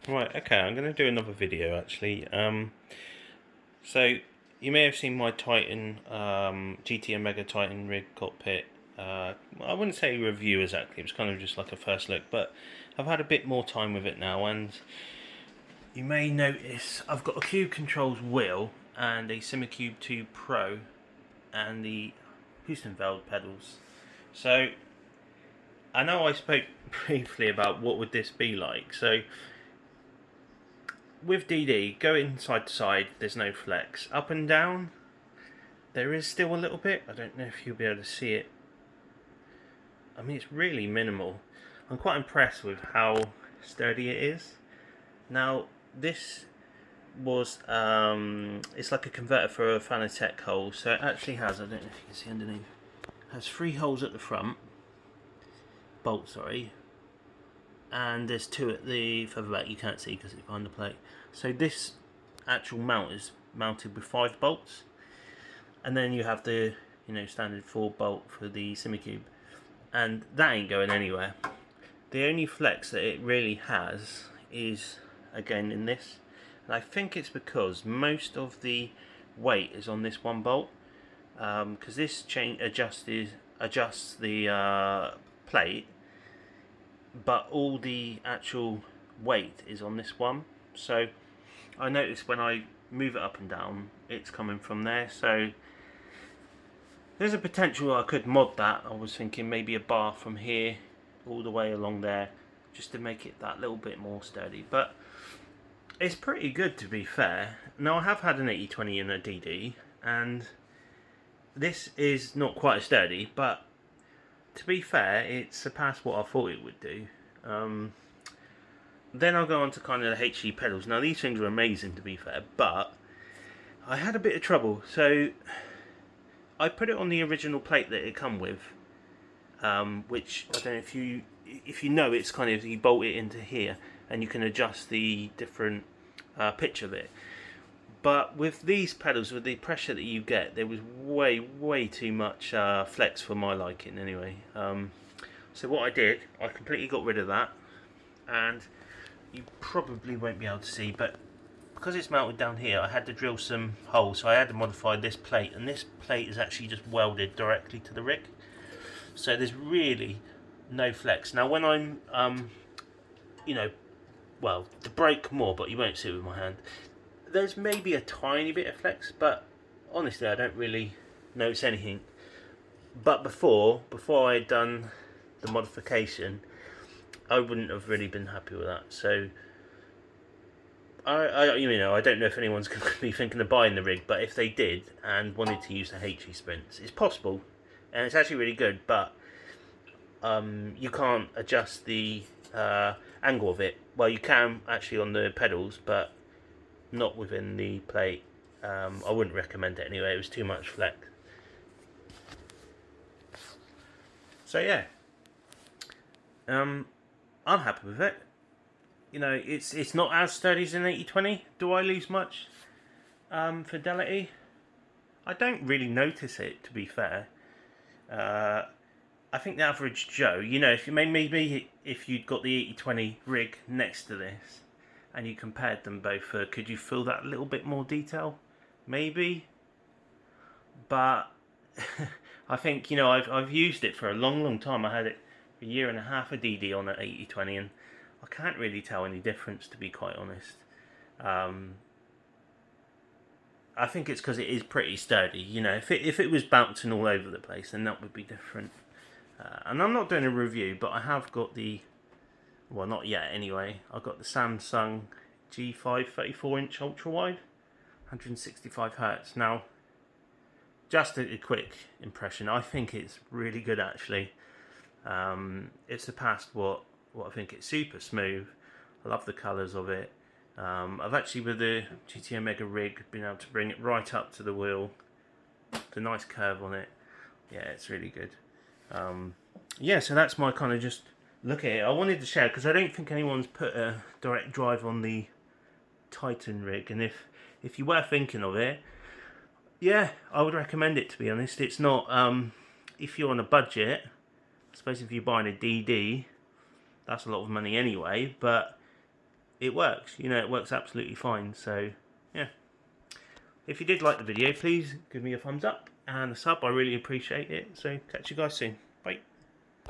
Right, okay, I'm going to do another video actually. So you may have seen my Titan GT Omega Titan rig cockpit. I wouldn't say review exactly. It was kind of just like a first look, but I've had a bit more time with it now, and you may notice I've got a Cube Controls wheel and a simucube 2 Pro and the Heusinkveld pedals. So I know I spoke briefly about what would this be like. So with DD, going side to side, there's no flex. Up and down, there is still a little bit. I don't know if you'll be able to see it. I mean, it's really minimal. I'm quite impressed with how sturdy it is. Now, this was, it's like a converter for a Fanatec hole. So it actually has, I don't know if you can see underneath, has 3 holes at the front, bolt, sorry. And there's 2 at the further back, you can't see because it's behind the plate. So this actual mount is mounted with 5 bolts, and then you have the standard 4 bolt for the simucube, and that ain't going anywhere. The only flex that it really has is again in this, and I think it's because most of the weight is on this one bolt, because this chain adjusts the plate, but all the actual weight is on this one. So I noticed when I move it up and down, it's coming from there. So there's a potential I could mod that. I was thinking maybe a bar from here all the way along there, just to make it that little bit more sturdy. But it's pretty good, to be fair. Now, I have had an 8020 in a DD, and this is not quite as sturdy, but to be fair, it surpassed what I thought it would do. Then I'll go on to kind of the HE pedals. Now, these things are amazing, to be fair, but I had a bit of trouble. So I put it on the original plate that it come with, which I don't know if you know, it's kind of, you bolt it into here and you can adjust the different pitch of it. But with these pedals, with the pressure that you get, there was way too much flex for my liking anyway. So what I did, I completely got rid of that, and you probably won't be able to see, but because it's mounted down here, I had to drill some holes, so I had to modify this plate, and this plate is actually just welded directly to the rig, so there's really no flex. Now when I'm well, the brake more, but you won't see it with my hand, there's maybe a tiny bit of flex, but honestly I don't really notice anything. But before I had done the modification, I wouldn't have really been happy with that. So I don't know if anyone's going to be thinking of buying the rig, but if they did and wanted to use the HE sprints, it's possible, and it's actually really good. But you can't adjust the angle of it. Well, you can actually on the pedals, but not within the plate. I wouldn't recommend it anyway. It was too much flex. So yeah, I'm happy with it. It's not as sturdy as an 8020. Do I lose much fidelity? I don't really notice it, to be fair. I think the average Joe, if you maybe if you'd got the 8020 rig next to this and you compared them both, could you feel that little bit more detail? Maybe, but I think I've used it for a long time. I had it for a year and a half of DD on an 8020, and I can't really tell any difference, to be quite honest. I think it's because it is pretty sturdy. If it was bouncing all over the place, then that would be different. And I'm not doing a review, but I have got well, not yet anyway. I've got the Samsung G5 34-inch ultra wide, 165 Hz. Now, just a quick impression. I think it's really good actually. It surpassed what I think. It's super smooth. I love the colours of it. I've actually, with the GT Omega rig, been able to bring it right up to the wheel. The nice curve on it. Yeah, it's really good. Yeah, so that's my kind of just look at it. I wanted to share because I don't think anyone's put a direct drive on the Titan rig, and if you were thinking of it, yeah, I would recommend it, to be honest. It's not, if you're on a budget, I suppose if you're buying a DD, that's a lot of money anyway, but it works. You know, it works absolutely fine. So yeah, if you did like the video, please give me a thumbs up and a sub. I really appreciate it. So catch you guys soon. Bye.